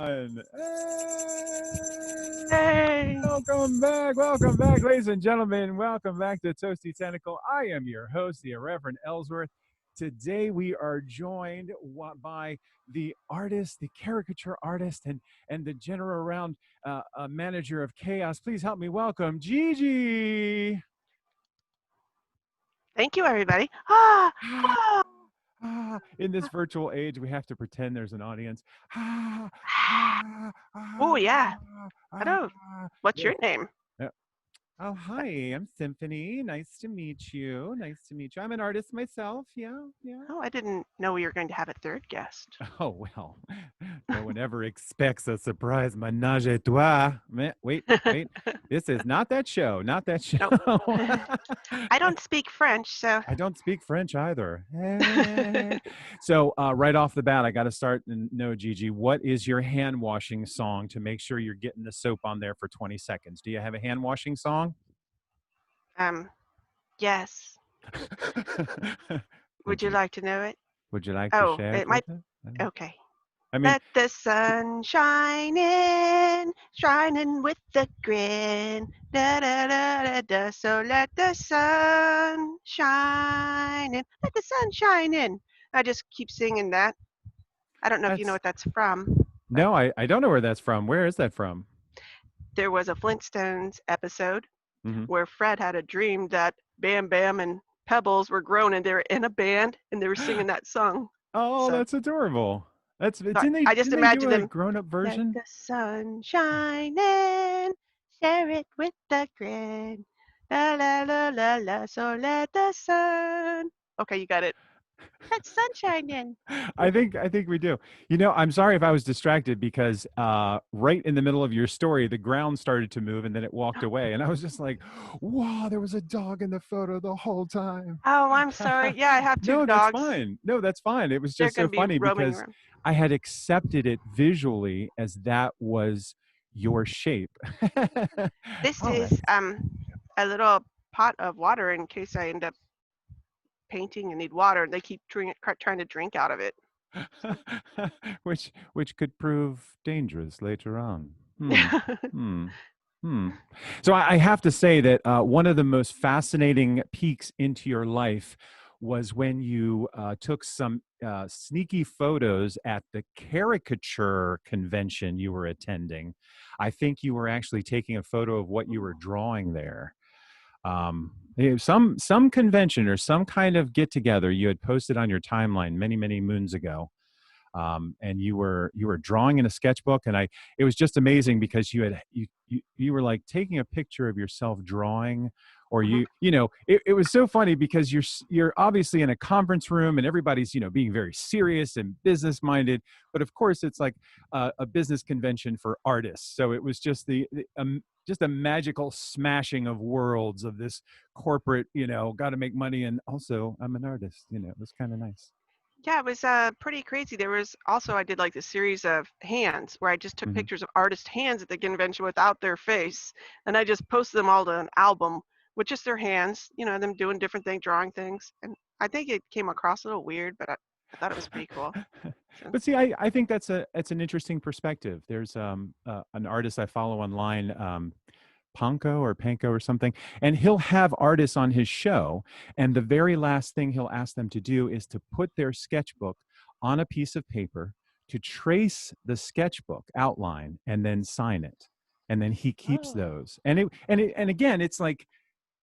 Hey, Hey. welcome back, ladies and gentlemen. Welcome back to Toasty Tentacle. I am your host, the Reverend Ellsworth. Today we are joined by the artist, the caricature artist, and the general around manager of chaos. Please help me welcome Gigi. Thank you, everybody. Ah, Ah, ah, in this virtual age, we have to pretend there's an audience. Ah, ah. ah, Oh, yeah. I ah. know. What's Yeah. your name? Yeah. Oh, hi, I'm Symphony. Nice to meet you. Nice to meet you. I'm an artist myself. Yeah, yeah. Oh, I didn't know we were going to have a third guest. Oh, well, no one ever expects a surprise menage a trois. Wait. This is not that show. Not that show. Nope. I don't speak French, so I don't speak French either. Hey. So, right off the bat, I got to start. No, Gigi, what is your hand washing song to make sure you're getting the soap on there for 20 seconds? Do you have a hand washing song? um, yes. Would would you you like to know it? Would you like to Oh, share it it with might. us? Okay. I mean, Let the sun shine in, shining with a grin. Da da da da da. So let the sun shine in. Let the sun shine in. I just keep singing that. I don't know if you know that's what that's from, but no, I don't know where that's from. Where is that from? there was a Flintstones episode Hmm. where Fred had a dream that Bam Bam and Pebbles were grown and they were in a band and they were singing that song. Oh, So, that's adorable. That's so didn't they I just didn't they do imagine a them. grown up Let version? the sun shine in, share it with the grin. La la la la la. So let the sun. Okay, you got it. Let sunshine in. I think we do. I'm sorry if I was distracted because right in the middle of your story, the ground started to move and then it walked away, and I was just like, "Wow, there was a dog in the photo the whole time." Oh, I'm sorry. Yeah, I have two No, that's dogs. fine. No, that's fine. It was They're just going so to be funny roaming because around. I had accepted it visually as that was your shape. This Oh, is a little pot of water in case I end up painting and need water, and they keep trying to drink out of it. So. which could prove dangerous later on. Hmm. Hmm. So I have to say that one of the most fascinating peeks into your life was when you took some sneaky photos at the caricature convention you were attending. I think you were actually taking a photo of what you were drawing there. Some convention or some kind of get together you had posted on your timeline many moons ago, and you were drawing in a sketchbook, and I it was just amazing because you were like taking a picture of yourself drawing, or Mhm. it was so funny because you're obviously in a conference room and everybody's being very serious and business minded, but of course it's like a business convention for artists, so it was just just a magical smashing of worlds of this corporate, got to make money, and also I'm an artist, it was kind of nice. Yeah, it was pretty crazy. There was also I did like the series of hands where I just took Hmm. pictures of artist hands at the convention without their face, and I just posted them all to an album with just their hands, them doing different things, drawing things, and I think it came across a little weird, but I thought it was pretty cool. So. But see, I think that's an interesting perspective. There's an artist I follow online, Panko or something, and he'll have artists on his show, and the very last thing he'll ask them to do is to put their sketchbook on a piece of paper, to trace the sketchbook outline, and then sign it, and then he keeps Oh. those. And again, it's like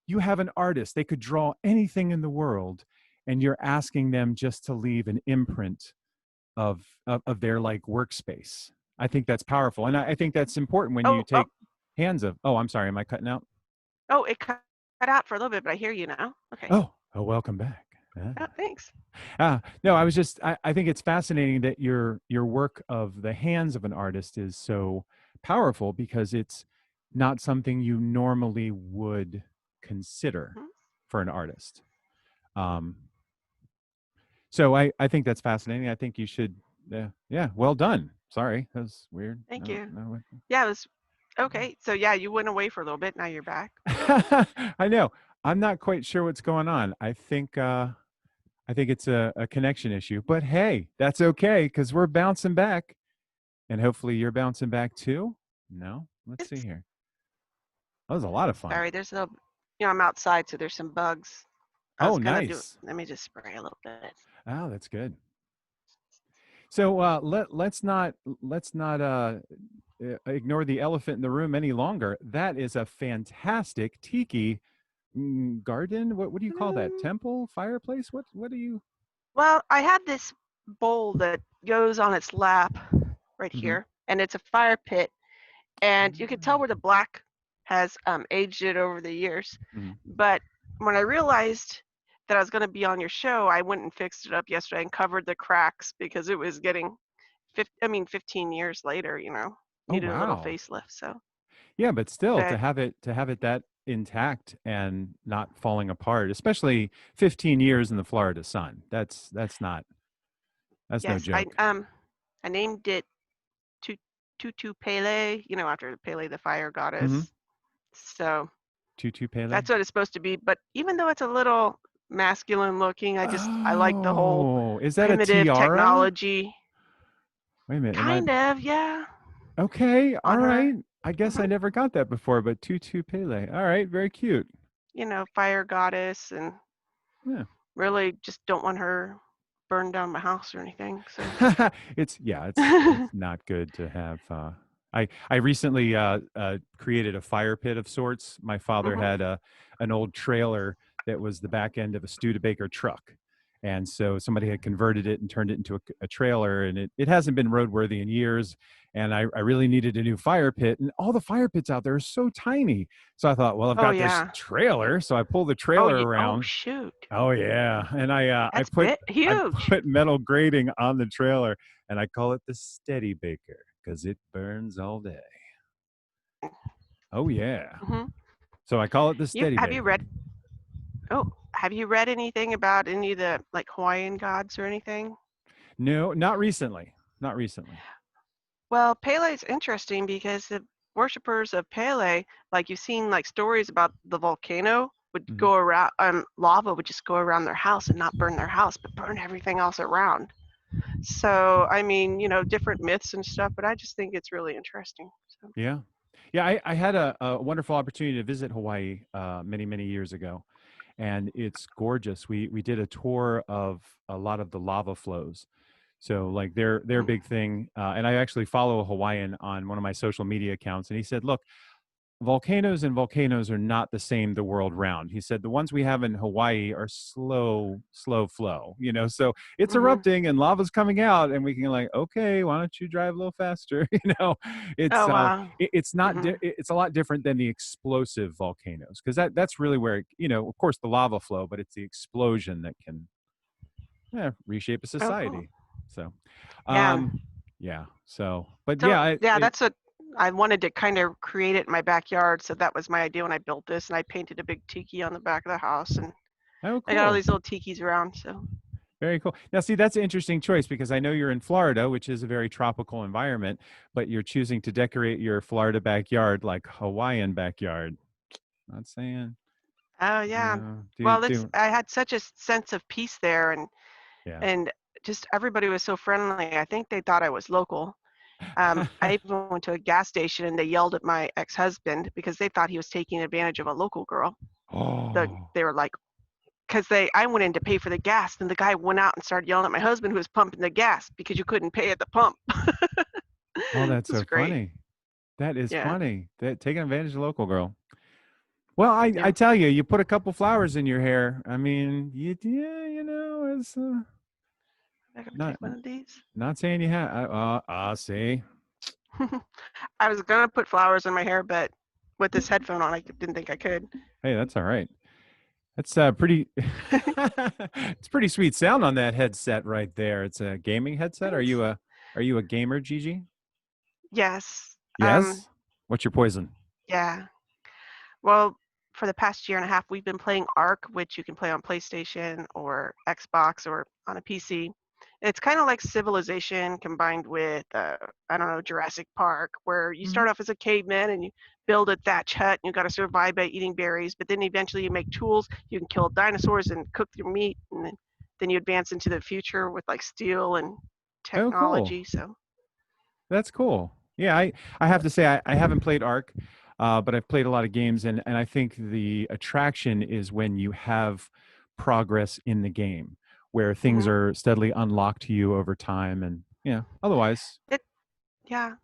you have an artist; they could draw anything in the world, and you're asking them just to leave an imprint of their like workspace. I think that's powerful, and I think that's important when you Oh, oh, take hands of. Oh, I'm sorry, am I cutting out? oh! It cut out for a little bit, but I hear you now. Okay. Oh, welcome back. Oh, thanks. No, I think it's fascinating that your work of the hands of an artist is so powerful because it's not something you normally would consider Mhm. for an artist. Um, so I think that's fascinating. I think you should. Yeah, well done. Sorry, that was weird. I Thank don't you. know. Yeah, it was okay. So yeah, you went away for a little bit. Now you're back. I know. I'm not quite sure what's going on. I think it's a connection issue. But hey, that's okay because we're bouncing back. And hopefully you're bouncing back too. No, let's see It's here. That was a lot of fun. sorry. There's a, I'm outside, so there's some bugs. I Oh, was gonna do. nice. Let me just spray a little bit. Oh, that's good. So let's not ignore the elephant in the room any longer. That is a fantastic tiki garden. What do you call that? Mm, Temple, fireplace? What do you? well, I had this bowl that goes on its lap right Mm-hmm. here, and it's a fire pit, and you can tell where the black has aged it over the years. Mm-hmm. But when I realized that I was going to be on your show, I went and fixed it up yesterday and covered the cracks because it was getting 15 years later, Oh needed a little wow. facelift. So, Yeah, but still but to have it that intact and not falling apart, especially 15 years in the Florida sun. That's no yes, I joke. um I named it Tutu Pele, after Pele the fire Mm-hmm. goddess. So Tutu Pele. that's what it's supposed to be. But even though it's a little masculine looking, I like the whole Oh, is that a primitive tiara? technology. Wait a minute, am I Kind of, yeah, okay? All on her. right. I guess hmm I never got that before, but Tutu Pele. All right, very cute. Fire goddess, and Yeah. really just don't want her burned down my house or anything. So, It's yeah, it's not good to have I recently created a fire pit of sorts. My father hmm had a an old trailer that was the back end of a Studebaker truck. And so somebody had converted it and turned it into a trailer, and it hasn't been roadworthy in years. And I really needed a new fire pit, and all the fire pits out there are so tiny. So I thought, well, I've oh got this yeah, trailer, so I pull the trailer oh around. shoot, Oh yeah, and I that's bit I huge. put metal grating on the trailer, and I call it the Steady Baker because it burns all day. Oh yeah, hmm so I call it the You Steady have you Baker. read? Oh, have you read anything about any of the like Hawaiian gods or anything? No, not recently, not recently. Well, Pele is interesting because the worshippers of Pele, like you've seen like stories about the volcano would Mhm. go around, lava would just go around their house and not burn their house, but burn everything else around. So, I mean, different myths and stuff, but I just think it's really interesting. So, Yeah, yeah. I had a wonderful opportunity to visit Hawaii many years ago, and it's gorgeous. We did a tour of a lot of the lava flows. So like their mm, big thing, and I actually follow a Hawaiian on one of my social media accounts, and he said, "Look, volcanoes and volcanoes are not the same the world round." He said the ones we have in Hawaii are slow flow, so it's hmm erupting and lava's coming out, and we can like, okay, why don't you drive a little faster? It's oh, wow. it's not hmm it's a lot different than the explosive volcanoes, because that's really where, of course, the lava flow, but it's the explosion that can, yeah, reshape a Oh, cool. society. So, Yeah. um, yeah. So, but So, yeah, yeah, that's what I wanted to kind of create it in my backyard. So that was my idea when I built this, and I painted a big tiki on the back of the house, and oh, I got all cool. these little tikis around. So, Very cool. Now, see, that's an interesting choice because I know you're in Florida, which is a very tropical environment, but you're choosing to decorate your Florida backyard like Hawaiian backyard. Not saying, oh yeah. do Well, it's do I had such a sense of peace there, and yeah. and just everybody was so friendly. I think they thought I was local. I even went to a gas station and they yelled at my ex-husband because they thought he was taking advantage of a local girl. Oh, They were like, because I went in to pay for the gas, and the guy went out and started yelling at my husband who was pumping the gas because you couldn't pay at the pump. oh, It that's was so great. funny. That is Yeah, funny. That taking advantage of the local girl. Well, I yeah. tell you, you put a couple flowers in your hair. I mean, yeah, it's I gotta not take one of these. not saying you have. See. I was gonna put flowers in my hair, but with this headphone on, I didn't think I could. Hey, that's all right. That's pretty. It's pretty sweet sound on that headset right there. It's a gaming headset. Thanks. Are you a gamer, Gigi? Yes. Yes. What's your poison? Yeah. Well, for the past year and a half, we've been playing Ark, which you can play on PlayStation or Xbox or on a PC. It's kind of like Civilization combined with, I don't know, Jurassic Park, where you Hmm. start off as a caveman and you build a thatch hut and you got to survive by eating berries, but then eventually you make tools, you can kill dinosaurs and cook your meat, and then you advance into the future with like steel and Oh, cool. technology. So, That's cool. Yeah, I have to say I haven't played Ark, but I've played a lot of games, and I think the attraction is when you have progress in the game, where things Hmm. are steadily unlocked to you over time, and yeah. Otherwise, It yeah,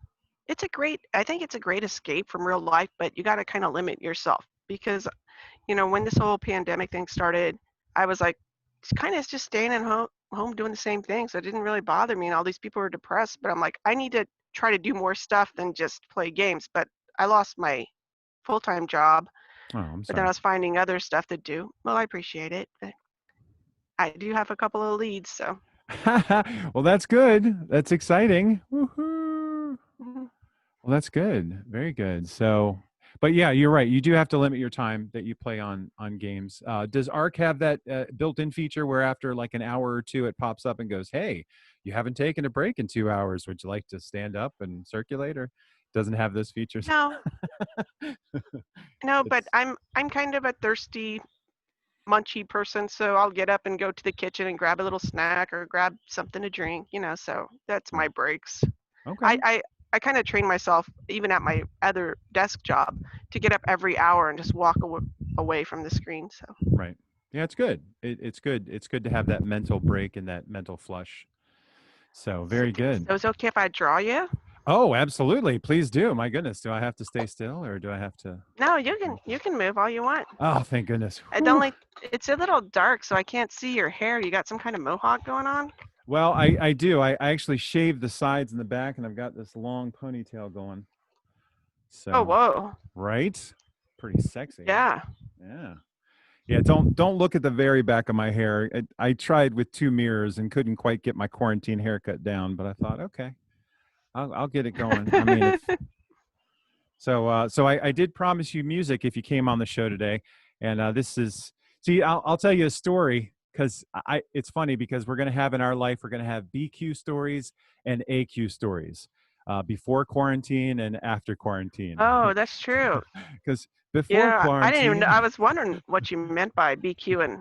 I think it's a great escape from real life, but you got to kind of limit yourself because when this whole pandemic thing started, I was like, kind of just staying at home doing the same thing. So it didn't really bother me. And all these people were depressed, but I'm like, I need to try to do more stuff than just play games. But I lost my full time job, oh, I'm but then I sorry. was finding other stuff to do. Well, I appreciate it. But I do have a couple of leads. So, Well, that's good. That's exciting. Woohoo! mhm. Well, that's good. Very good. So, but yeah, you're right. You do have to limit your time that you play on games. Does Arc have that built-in feature where after like an hour or two, it pops up and goes, "Hey, you haven't taken a break in 2 hours. Would you like to stand up and circulate?" Or doesn't have those features? No, no, but It's I'm kind of a thirsty, munchy person. So I'll get up and go to the kitchen and grab a little snack or grab something to drink. So that's my right. breaks. I Okay. I, I kind of train myself even at my other desk job to get up every hour and just walk away from the screen. So Right. Yeah, it's good. It's good. It's good to have that mental break and that mental flush. So very good. so it's okay if I draw you? Oh, absolutely. Please do. My goodness. Do I have to stay still or do I have to? No, you can move all you want. Oh, thank goodness. It Whew. only it's a little dark, so I can't see your hair. You got some kind of mohawk going on? Well, I do. I actually shaved the sides and the back, and I've got this long ponytail going. Oh, So, whoa. right? Pretty sexy. Yeah. Yeah. Yeah, don't look at the very back of my hair. I tried with two mirrors and couldn't quite get my quarantine haircut down, but I thought, okay, I'll get it going. I mean, if so I did promise you music if you came on the show today, and this is see I'll tell you a story because I it's funny because we're gonna have in our life we're gonna have BQ stories and AQ stories, before quarantine and after quarantine, Oh, that's true. because before Yeah, I didn't even know. I quarantine, was wondering what you meant by BQ and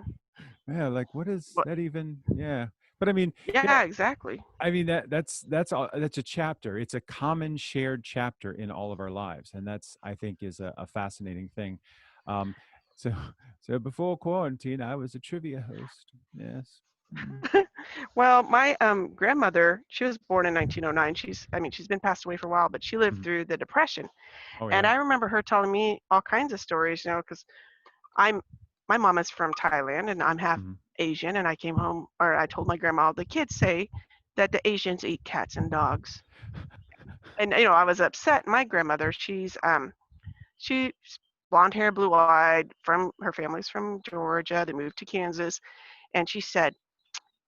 yeah, like what is what. that even? Yeah, but I mean, yeah, Yeah, exactly. I mean that's all that's a chapter. It's a common shared chapter in all of our lives, and that's I think is a fascinating thing. Um, so so before quarantine, I was a trivia host. Yes. Mm, Well, my grandmother, she was born in 1909. She's been passed away for a while, but she lived mhm. through the Depression. Oh And yeah. I remember her telling me all kinds of stories, because I'm my mom is from Thailand and I'm half Mhm. Asian, and I came home or I told my grandma the kids say that the Asians eat cats and dogs. And I was upset. My grandmother, she's blonde hair, blue eyed, from her family's from Georgia. They moved to Kansas, and she said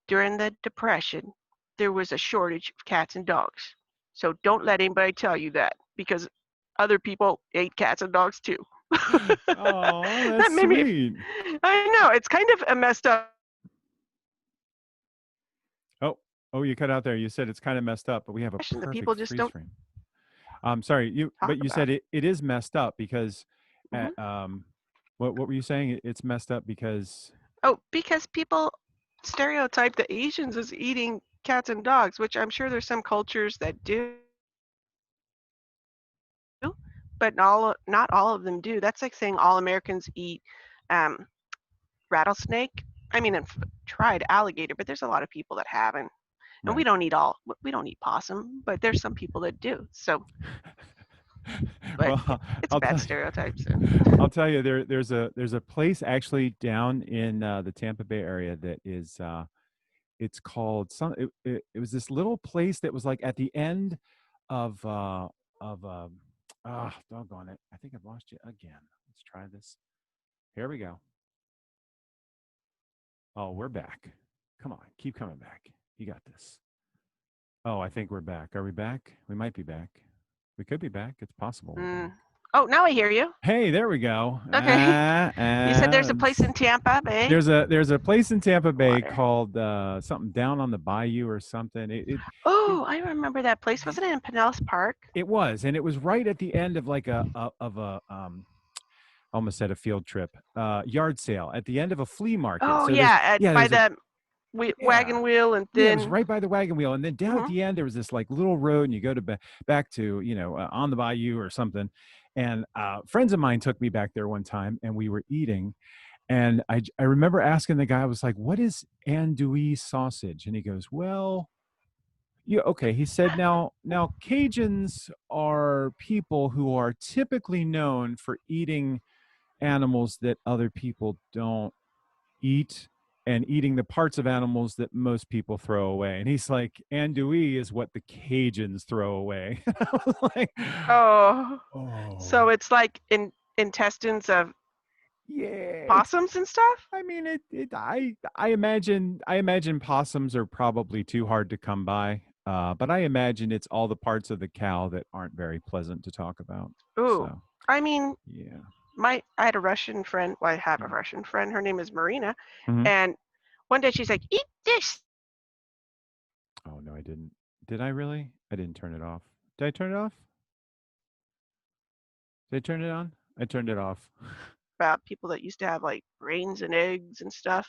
during the Depression, there was a shortage of cats and dogs. So don't let anybody tell you that because other people ate cats and dogs too. Oh, that's That made me, sweet. I know, it's kind of a messed up Oh, oh, you cut out there. You said it's kind of messed up, but we have a question that perfect people just freeze don't frame. Sorry, talk but you about. said it is messed up because, uh, Hmm. um, what were you saying? It's messed up because, Oh, because people stereotype the Asians as eating cats and dogs, which I'm sure there's some cultures that do, but not all of them do. That's like saying all Americans eat um, rattlesnake. I mean, I've tried alligator, but there's a lot of people that haven't. And right. we don't eat possum, but there's some people that do. So, but Well, it's a I'll bad tell stereotype. So, I'll tell you there's a place actually down in the Tampa Bay area that is it's called it was this little place that was like at the end of doggone it. I think I've lost you again. Let's try this. Here we go. Oh, we're back. Come on, keep coming back. You got this. Oh, I think we're back. Are we back? We might be back. We could be back. It's possible we're mm. back. Oh, now I hear you. Hey, there we go. Okay. You said there's a place in Tampa Bay. There's a place in Tampa Bay Water. called something down on the bayou or something. It Oh, I remember that place. Wasn't it in Pinellas Park? it was, and it was right at the end of like a almost said a field trip, yard sale at the end of a flea market. Oh So there's yeah, yeah by there's a the Yeah. wagon wheel, and Yeah, it was then right by the wagon wheel, and then down at hmm the end there was this like little road, and you go to back to on the bayou or something. And friends of mine took me back there one time, and we were eating, and I remember asking the guy, I was like, "What is andouille sausage?" And he goes, "Well, yeah, okay." He said, "Now Cajuns are people who are typically known for eating animals that other people don't eat, and eating the parts of animals that most people throw away." And he's like, "Andouille is what the Cajuns throw away." And I was like, oh, so "Oh, it's like in intestines of yeah." It's possums and stuff. I mean, I imagine possums are probably too hard to come by. But I imagine it's all the parts of the cow that aren't very pleasant to talk about. Ooh, So, I mean, yeah. I had a Russian friend. Well, I have a Mm. Russian friend. Her name is Marina, Mhm. and one day she's like, "Eat this." Oh no, I didn't. Did I really? I didn't turn it off. Did I turn it off? Did I turn it on? I turned it off. About people that used to have like brains and eggs and stuff.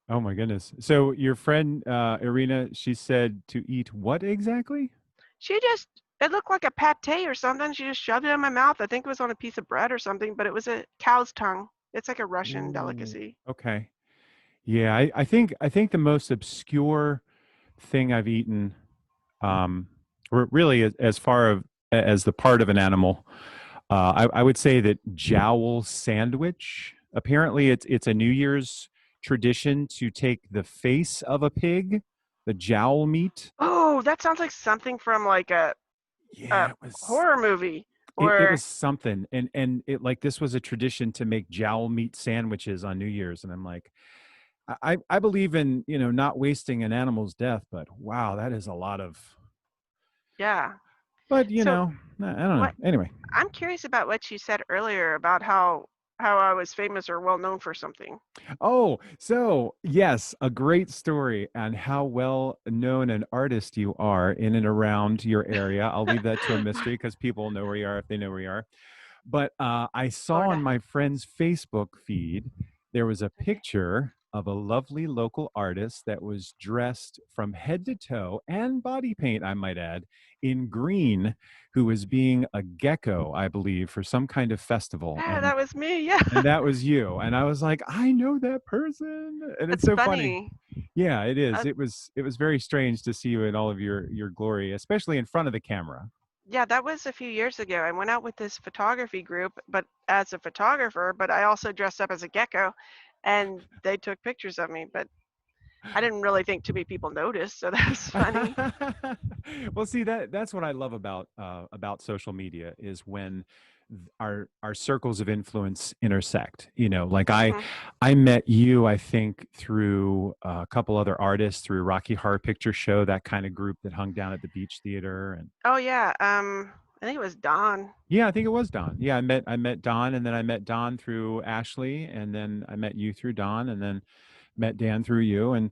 Oh my goodness. So your friend Irina, she said to eat what exactly? She just it looked like a pate or something. She just shoved it in my mouth. I think it was on a piece of bread or something, but it was a cow's tongue. It's like a Russian Ooh. delicacy. Okay. Yeah, I think the most obscure thing I've eaten, really as far as the part of an animal, I would say that jowl sandwich. Apparently, it's a New Year's tradition to take the face of a pig, the jowl meat. Oh, that sounds like something from like a Yeah, it was. horror movie. It Or was something, and it like this was a tradition to make jowl meat sandwiches on New Year's, and I'm like, I believe in not wasting an animal's death, but wow, that is a lot of. yeah. But So I don't know. what Anyway, I'm curious about what you said earlier about how I was famous or well known for something. oh, so yes, a great story on how well known an artist you are in and around your area. I'll leave that to a mystery because people know where you are if they know where you are. But I saw on Florida. my friend's Facebook feed, there was a Okay. picture of a lovely local artist that was dressed from head to toe and body paint, I might add, in green, who was being a gecko, I believe, for some kind of festival. Yeah, And that was me. Yeah. that was you. And I was like, I know that person. And it's That's so funny. funny. Yeah, it is. Uh, It was very strange to see you in all of your glory, especially in front of the camera. yeah, that was a few years ago. I went out with this photography group, but as a photographer, but I also dressed up as a gecko and they took pictures of me, but I didn't really think too many people noticed, so that was funny. Well, see, that's what I love about social media is when our circles of influence intersect. Like hmm I met you, I think, through a couple other artists, through Rocky Horror Picture Show, that kind of group that hung down at the Beach Theater. And Oh yeah, I think it was Don. yeah, I think it was Don. Yeah, I met Don, and then I met Don through Ashley, and then I met you through Don, and then met Dan through you, and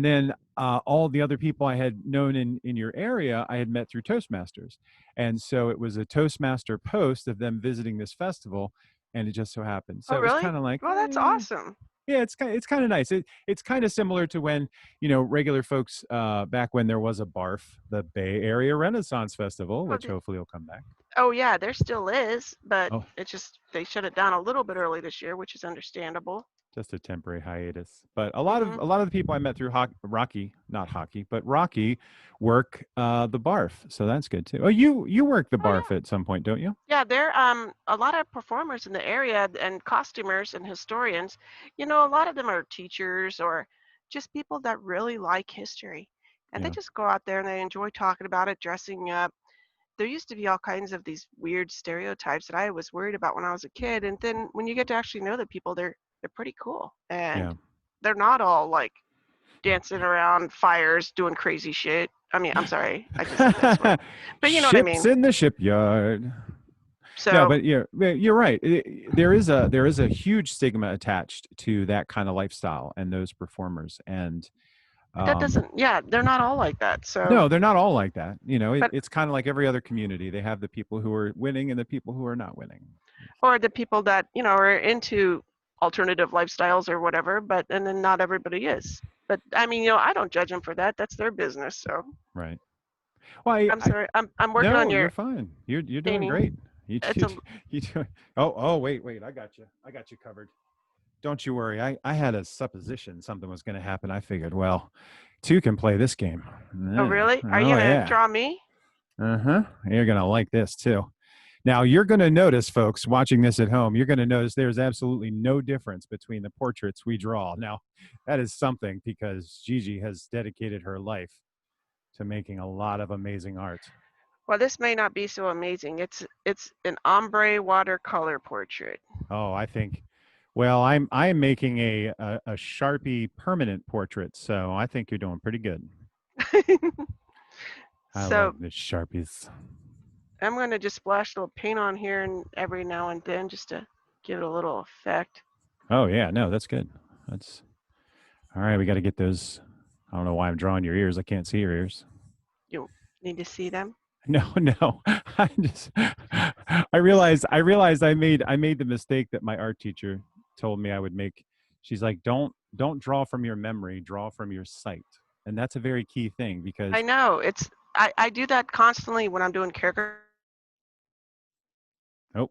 then all the other people I had known in your area, I had met through Toastmasters. And so it was a Toastmaster post of them visiting this festival, and it just so happened. So Oh it was really? kind of like, Well, that's awesome. yeah, it's kind of nice. It's kind of similar to when regular folks back when there was a BARF, the Bay Area Renaissance Festival, Oh, which hopefully will come back. oh yeah, there still is, but Oh, it's just they shut it down a little bit early this year, which is understandable. just a temporary hiatus. But a lot of hmm a lot of the people I met through Rocky, not hockey, but Rocky, work the barf, so that's good too. Oh, you work the Oh barf yeah. at some point, don't you? Yeah, there a lot of performers in the area and costumers and historians. You know, a lot of them are teachers or just people that really like history. And they Yeah, just go out there and they enjoy talking about it, dressing up. There used to be all kinds of these weird stereotypes that I was worried about when I was a kid. And then when you get to actually know the people, they're pretty cool. And yeah. they're not all like dancing around fires doing crazy shit. I mean, I'm sorry, I just said that swear. But you know what I Ships mean. in the shipyard. No, So but you're right. There is a huge stigma attached to that kind of lifestyle and those performers. And that um, doesn't yeah, they're not all like that. So no, they're not all like that. but It's kind of like every other community. They have the people who are winning and the people who are not winning. or the people that, you know, are into alternative lifestyles or whatever, but and then not everybody is. But I mean, you know, I don't judge them for that. That's their business. So Right. Well, I'm sorry. I'm working on no, you're your fine. You're doing great. painting. You It's you a you do. Oh, wait. I got you. I got you covered. Don't you worry. I had a supposition something was going to happen. I figured, well, two can play this game. Oh Yeah. really? Are you Oh gonna yeah. draw me? Uh-huh. You're going to like this too. Now, you're going to notice, folks, watching this at home, you're going to notice there's absolutely no difference between the portraits we draw. Now, that is something because Gigi has dedicated her life to making a lot of amazing art. Well, this may not be so amazing. It's an ombre watercolor portrait. Oh, I think, well, I'm making a Sharpie permanent portrait, so I think you're doing pretty good. I So love the Sharpies. I'm gonna just splash a little paint on here and every now and then just to give it a little effect. Oh yeah, no, that's good. That's all right. We got to get those. I don't know why I'm drawing your ears. I can't see your ears. You need to see them. No, no. I just I realized I made the mistake that my art teacher told me I would make. She's like, don't draw from your memory, draw from your sight. And that's a very key thing I because know I do that constantly when I'm doing caricature. oh,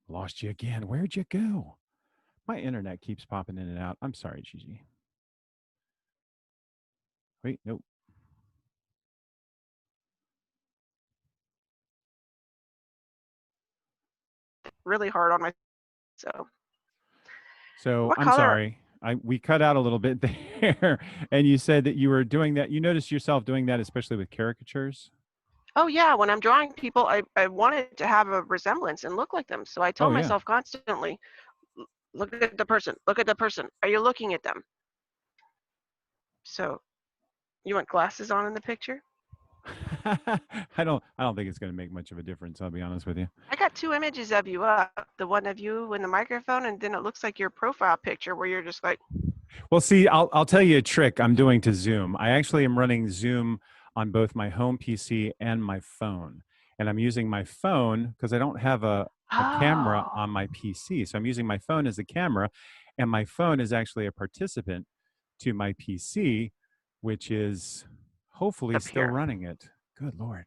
lost you again. Where'd you go? My internet keeps popping in and out. I'm sorry, Gigi. Wait, nope. Really hard on my. So So what I'm color? sorry. We cut out a little bit there, and you said that you were doing that. You noticed yourself doing that, especially with caricatures. Oh yeah, when I'm drawing people, I wanted to have a resemblance and look like them. So I tell Oh yeah. myself constantly, look at the person, look at the person. Are you looking at them? So you want glasses on in the picture? I don't think it's going to make much of a difference. I'll be honest with you. I got two images of you up. The one of you in the microphone, and then it looks like your profile picture where you're just like, Well, see, I'll tell you a trick I'm doing to Zoom. I actually am running Zoom on both my home PC and my phone, and I'm using my phone because I don't have a camera oh, on my PC, so I'm using my phone as a camera, and my phone is actually a participant to my PC, which is hopefully up still here. running it. Good lord.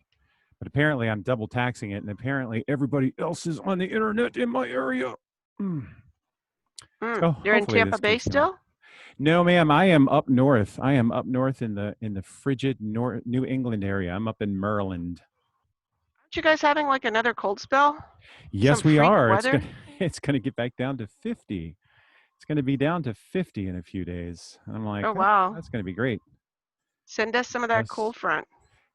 But apparently I'm double taxing it, and apparently everybody else is on the internet in my area. Mm. So You're in hopefully Tampa this Bay keeps going. still? No, ma'am, I am up north. I am up north in the frigid New England area. I'm up in Maryland. Aren't you guys having like another cold spell? Some Yes, we freak are. It's weather? gonna it's gonna get back down to 50. It's gonna be down to 50 in a few days. I'm like, Oh oh, wow. that's gonna be great. Send us some of that Yes. cold front.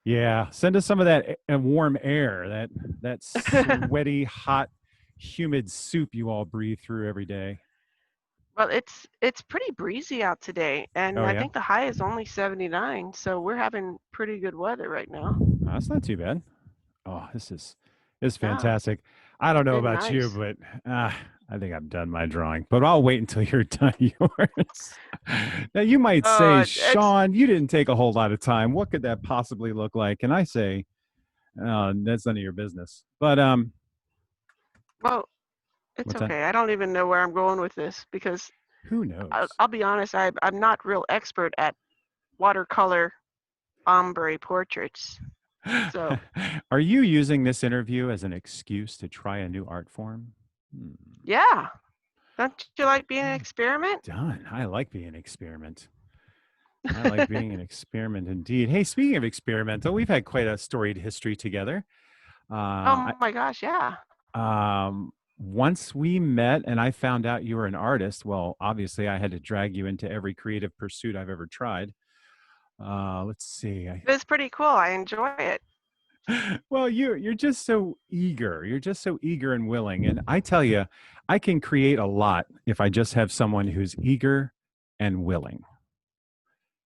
Yeah, send us some of that warm air, that sweaty, hot, humid soup you all breathe through every day. Well, it's pretty breezy out today, and Oh I yeah, think the high is only 79, so we're having pretty good weather right now. that's not too bad. Oh, this is Yeah, fantastic. I don't know been about you, nice. but I think I'm done my drawing. But I'll wait until you're done yours. Now you might say, It's Sean, you didn't take a whole lot of time. What could that possibly look like? And I say, that's none of your business. But well, it's what's that? okay. I don't even know where I'm going with this because Who I'll, knows? I'll be honest, I'm not real expert at watercolor ombre portraits. So Are you using this interview as an excuse to try a new art form? Hmm. yeah, don't you like being an Well experiment? done. I like being an experiment. I like being an experiment indeed. Hey, speaking of experimental, we've had quite a storied history together. Oh my gosh, yeah. Once we met and I found out you were an artist, well, obviously I had to drag you into every creative pursuit I've ever tried. Let's see. It's pretty cool. I enjoy it. Well, you're just so eager. You're just so eager and willing. And I tell you, I can create a lot if I just have someone who's eager and willing.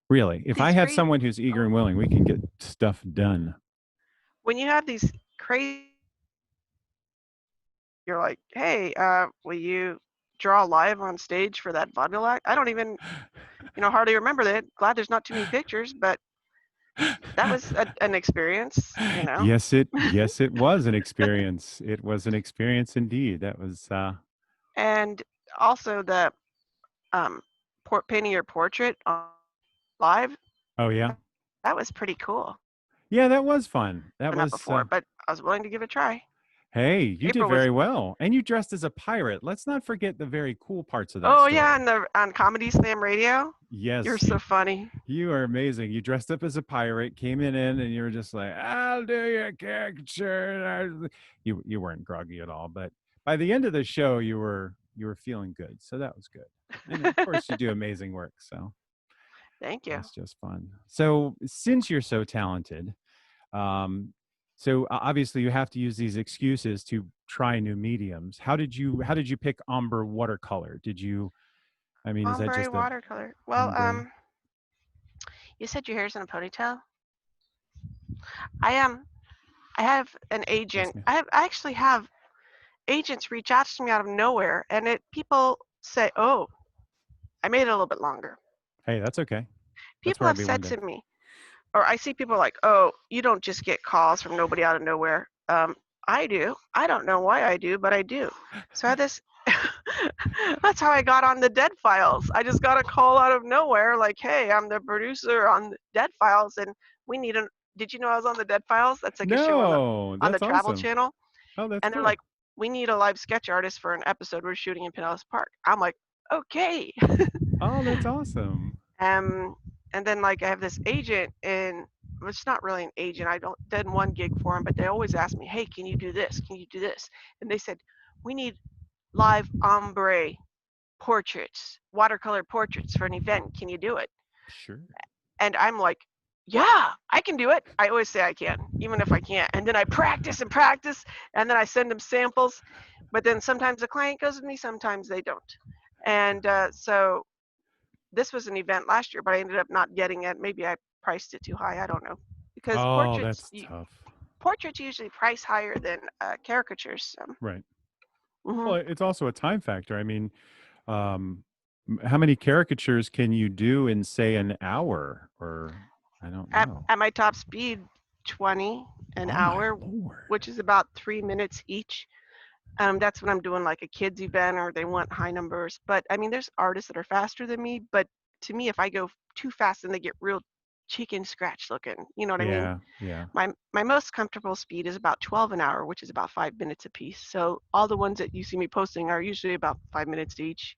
Really, if I These have crazy someone who's eager and willing, we can get stuff done. when you have these crazy you're like, "Hey, will you draw live on stage for that vaudeville act?" I don't even, hardly remember that. Glad there's not too many pictures, but that was an experience. Yes, it was an experience. It was an experience indeed. That was And also the um, painting your portrait on live. Oh yeah. That was pretty cool. Yeah, that was fun. That Done that was before, but I was willing to give it a try. hey, you did April was. very well. And you dressed as a pirate. Let's not forget the very cool parts of that Oh yeah, story. on the on Comedy Slam Radio. You're Yes, so funny. you are amazing. You dressed up as a pirate, came in and you were just like, "I'll do your caricature." You weren't groggy at all, but by the end of the show, you were feeling good. So that was good. And of course, you do amazing work. So Thank you. that's just fun. So since you're so talented, um, obviously you have to use these excuses to try new mediums. How did you pick ombre watercolor? Did you? I mean, is that Ombre just a watercolor. Well, ombre? you said your hair's in a ponytail. I am. I have an Yes, agent. ma'am. I actually have agents reach out to me out of nowhere, and people say, "Oh, I made it a little bit longer." Hey, that's okay. That's People where I'll have be one said day. to me, or I see people like, "Oh, you don't just get calls from nobody out of nowhere." I do. I don't know why I do, but I do. So I had this. That's how I got on the Dead Files. I just got a call out of nowhere, like, "Hey, I'm the producer on the Dead Files, and we need a." Did you know I was on the Dead Files? That's like a show No, on the that's Travel awesome. Channel, Oh, that's and they're cool. like, "We need a live sketch artist for an episode we're shooting in Pinellas Park." I'm like, "Okay." Oh, that's awesome. Um, and then like I have this agent, and it's not really an agent. I don't done one gig for him, but they always ask me, "Hey, can you do this? Can you do this?" And they said, "We need live ombre portraits, watercolor portraits for an event. Can you do it?" Sure. And I'm like, "Yeah, I can do it." I always say I can, even if I can't. And then I practice and practice, and then I send them samples. But then sometimes the client goes with me, sometimes they don't. And so this was an event last year, but I ended up not getting it. Maybe I priced it too high. I don't know, because Oh, that's tough. portraits usually price higher than caricatures. Right. Mhm. Well, it's also a time factor. I mean, um, how many caricatures can you do in, say, an hour? Or I don't know. At my top speed, 20 an Oh my hour, lord. which is about 3 minutes each. That's when I'm doing like a kids event or they want high numbers. But I mean, there's artists that are faster than me. But to me, if I go too fast, then they get real chicken scratch looking. You know what I mean? Yeah, yeah. My most comfortable speed is about 12 an hour, which is about 5 minutes a piece. So all the ones that you see me posting are usually about 5 minutes each,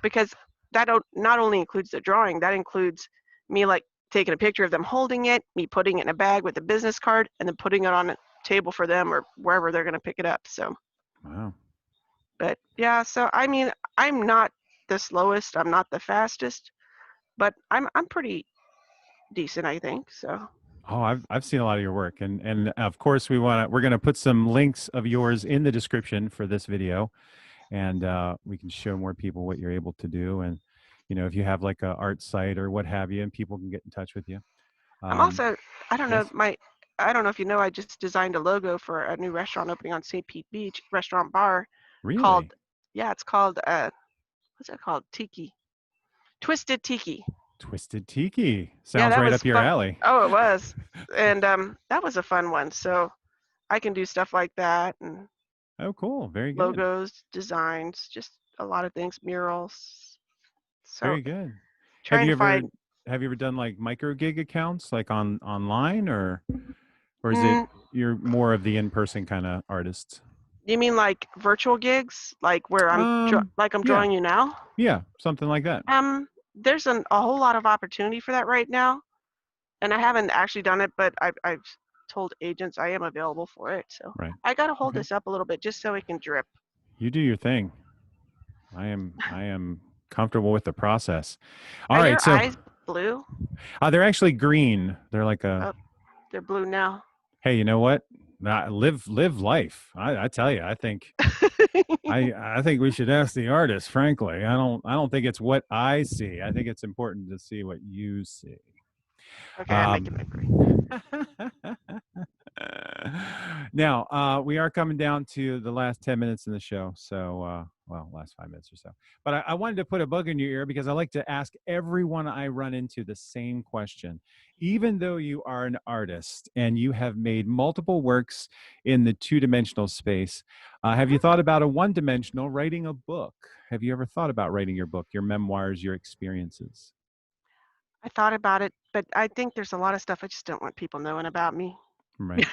because that not only includes the drawing, that includes me like taking a picture of them holding it, me putting it in a bag with a business card, and then putting it on a table for them or wherever they're going to pick it up. So, Wow. but yeah, so I mean, I'm not the slowest, I'm not the fastest, but I'm pretty decent, I think. So Oh, I've seen a lot of your work, and of course we're gonna put some links of yours in the description for this video, and we can show more people what you're able to do, and if you have like a art site or what have you, and people can get in touch with you. I'm Um, also, I don't know, yes, I don't know if you know, I just designed a logo for a new restaurant opening on St. Pete Beach, restaurant bar called, really, yeah, it's called, what's it called? Tiki. Twisted Tiki. Twisted Tiki Yeah, sounds that right was up your fun. alley. Oh, it was. And that was a fun one. So I can do stuff like that and Oh, cool, very good, logos, designs, just a lot of things, murals. So very good. Have trying you to ever find, have you ever done like micro gig accounts like online, or is it mm, you're more of the in-person kind of artist? you mean like virtual gigs, like where like I'm Yeah, drawing you now? yeah, something like that. There's a whole lot of opportunity for that right now, and I haven't actually done it, but I've told agents I am available for it. So Right. I got to hold Okay. this up a little bit just so it can drip. You do your thing. I am comfortable with the process. All Are right. your So eyes blue? they're actually green. They're like a Oh, they're blue now. hey, you know what? Live life. I tell you, I think we should ask the artist. Frankly, I don't think it's what I see. I think it's important to see what you see. Okay, I'm making it green. Um, now, we are coming down to the last 10 minutes in the show. So, well, last 5 minutes or so. But I wanted to put a bug in your ear because I like to ask everyone I run into the same question. Even though you are an artist and you have made multiple works in the two-dimensional space, have you thought about a one-dimensional writing a book? Have you ever thought about writing your book, your memoirs, your experiences? I thought about it, but I think there's a lot of stuff I just don't want people knowing about me. Right.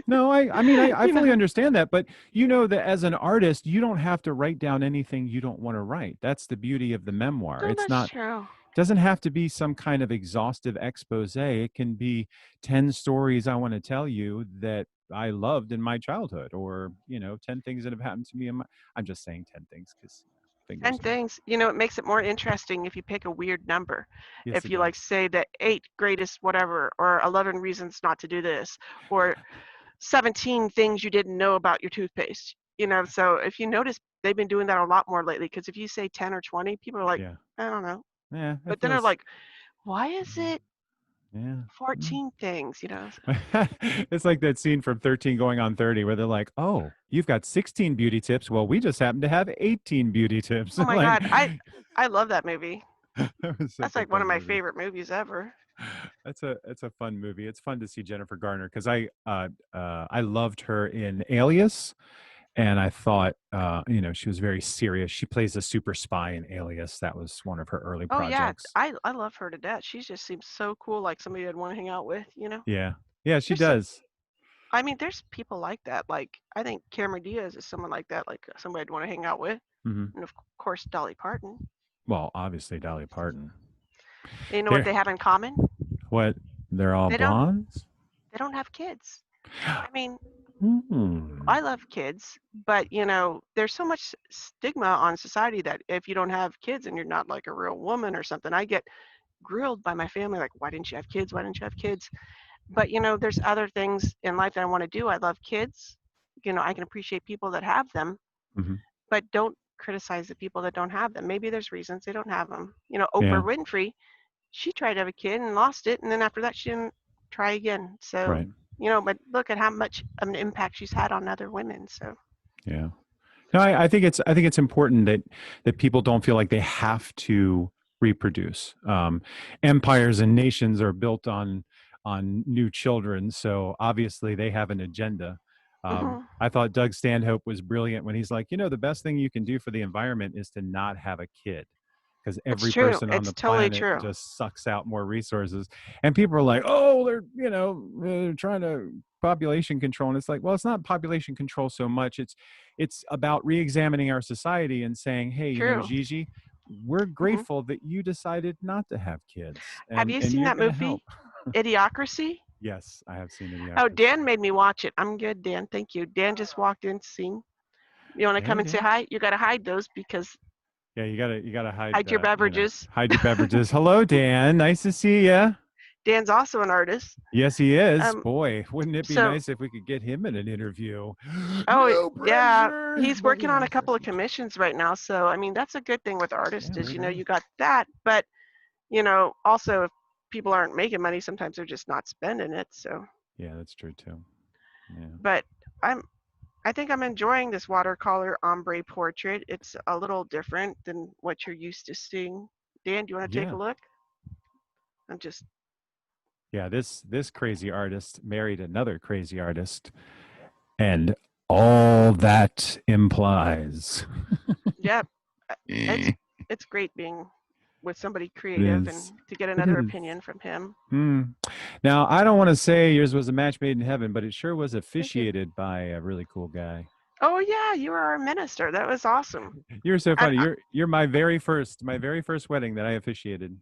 No, I mean, I You fully know? understand that, but you know that as an artist, you don't have to write down anything you don't want to write. That's the beauty of the memoir. No, It's that's not true. doesn't have to be some kind of exhaustive expose. It can be 10 stories I want to tell you that I loved in my childhood, or, 10 things that have happened to me in my, I'm just saying 10 things because fingers And are, things, it makes it more interesting if you pick a weird number. yes, If it you like does. say the eight greatest whatever, or 11 reasons not to do this, or 17 things you didn't know about your toothpaste. So if you notice, they've been doing that a lot more lately. Because if you say 10 or 20, people are like, Yeah. I don't know. Yeah. It But then they're feels, like, why is it yeah. Mm. 14 things? It's like that scene from 13 going on 30 where they're like, "Oh, you've got 16 beauty tips. Well, we just happen to have 18 beauty tips." Oh my Like, God, I love that movie. that was That's such a like one of fun my movie. favorite movies ever. It's a fun movie. It's fun to see Jennifer Garner because I loved her in Alias, and I thought she was very serious. She plays a super spy in Alias. That was one of her early Oh yeah, projects. I love her to death. She just seems so cool, like somebody I'd want to hang out with. Yeah, yeah, she There's so, does. I mean, there's people like that. Like I think Cameron Diaz is someone like that, like somebody I'd want to hang out with, Hmm. and of course Dolly Parton. Well, obviously Dolly Parton. And you know what They're they have in common? what? They're all They don't blondes. they don't have kids. I mean, Hmm. I love kids, but there's so much stigma on society that if you don't have kids and you're not like a real woman or something, I get grilled by my family like, why didn't you have kids? Why didn't you have kids? But there's other things in life that I want to do. I love kids. I can appreciate people that have them, Hmm. but don't criticize the people that don't have them. Maybe there's reasons they don't have them. Oprah Yeah. Winfrey, she tried to have a kid and lost it, and then after that she didn't try again. So, Right. but look at how much of an impact she's had on other women. So, Yeah. No, I think it's important that people don't feel like they have to reproduce. Empires and nations are built on new children, so obviously they have an agenda. mhm. I thought Doug Stanhope was brilliant when he's like, the best thing you can do for the environment is to not have a kid, because It's every true. person on It's the totally planet true. just sucks out more resources. And people are like, oh, they're trying to population control, and it's like, well, it's not population control so much. It's about re-examining our society and saying, hey, True. Gigi, we're Mhm. grateful that you decided not to have kids, Have and you and seen you're that going to help. movie, Idiocracy? Yes, I have seen Oh, Idiocracy. Dan made me watch it. I'm good, Dan. Thank you. Dan just walked in, seen. You want to come Hey, and say Dan. hi? You got to hide those because Yeah, you gotta hide, hide your beverages. hide your beverages. Hello, Dan. Nice to see you. Dan's also an artist. Yes, he is. Um, Boy, wouldn't it be so nice if we could get him in an interview? oh No yeah, pressure, he's but working on a yes, couple that'd of be fun. commissions right now. So I mean, that's a good thing with artists Yeah, is right you on. got that, but also if people aren't making money, sometimes they're just not spending it. So, Yeah, that's true too. Yeah. but I'm I think I'm enjoying this watercolor ombre portrait. It's a little different than what you're used to seeing. Dan, do you want to take a Yeah. look? I'm just Yeah, this crazy artist married another crazy artist, and all that implies. yeah, uh, it's it it's great being with somebody creative is. and to get It another is. opinion from him. Hmm. Now, I don't want to say yours was a match made in heaven, but it sure was Thank you. officiated by a really cool guy. Oh yeah, you were our minister. That was awesome. You're so And funny. You're my very first wedding that I officiated.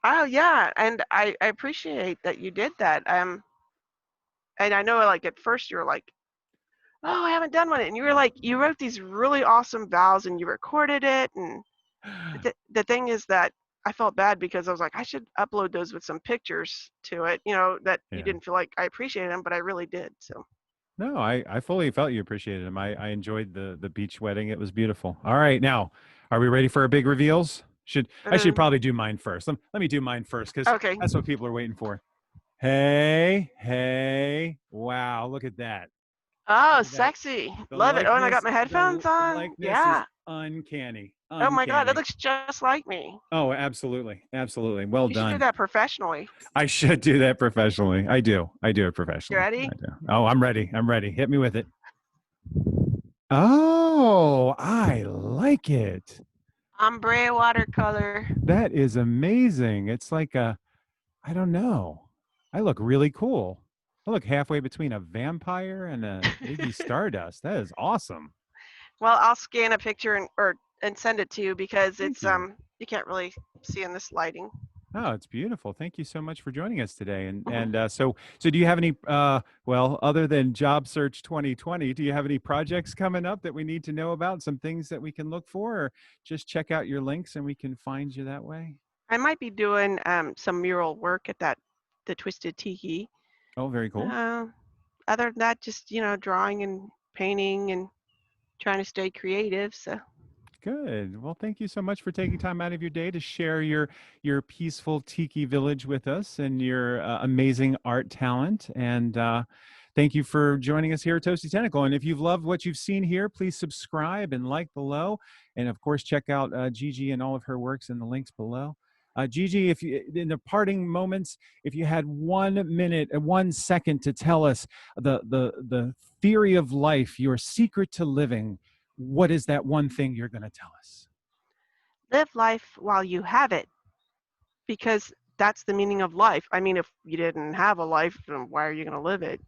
oh yeah, and I appreciate that you did that. And I know like at first you were like, oh, I haven't done one, and you were like, you wrote these really awesome vows and you recorded it, and the thing is that I felt bad because I was like, I should upload those with some pictures to it, that you Yeah. didn't feel like I appreciated them, but I really did. So, No, I fully felt you appreciated him. I enjoyed the beach wedding. It was beautiful. All right, now, are we ready for our big reveals? I should uh, probably do mine first. Let me do mine first because okay. that's what people are waiting for. Hey, hey. Wow, look at that. Oh, Look at that. sexy. The Love it. Oh, and I got likeness, my the headphones on. likeness is Yeah. uncanny. Oh my God, that Uncanny. looks just like me. Oh, absolutely. Absolutely. Well You should do done. that professionally. I should do that professionally. I do. I do it You professionally. ready? I do. Oh, I'm ready. I'm ready. Hit me with it. Oh, I like it. Ombre watercolor. That is amazing. It's like a, I don't know. I look really cool. I look halfway between a vampire and a Iggy Stardust. That is awesome. Well, I'll scan a picture and send it to you because Thank it's you. you can't really see in this lighting. Oh, it's beautiful. Thank you so much for joining us today. And Mhm. so do you have any well, other than Job Search 2020, do you have any projects coming up that we need to know about, some things that we can look for, or just check out your links and we can find you that way? I might be doing some mural work at the Twisted Tiki. Oh, very cool. Uh, Other than that, just drawing and painting and trying to stay creative. So Good. Well, thank you so much for taking time out of your day to share your peaceful tiki village with us and your amazing art talent. And thank you for joining us here at Toasty Tentacle. And if you've loved what you've seen here, please subscribe and like below. And of course, check out Gigi and all of her works in the links below. Gigi, if you, in the parting moments, if you had 1 minute, 1 second to tell us the theory of life, your secret to living, what is that one thing you're going to tell us? live life while you have it, because that's the meaning of life. I mean, if you didn't have a life, then why are you going to live it?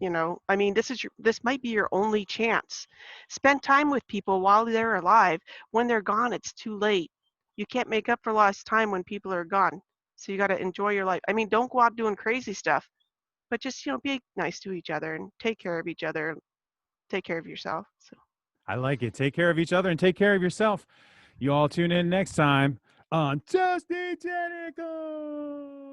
I mean, this might be your only chance. Spend time with people while they're alive. When they're gone, it's too late. You can't make up for lost time when people are gone. So you got to enjoy your life. I mean, don't go out doing crazy stuff, but just be nice to each other and take care of each other. And take care of yourself. So. I like it. Take care of each other and take care of yourself. You all tune in next time on Toasty Tentacle.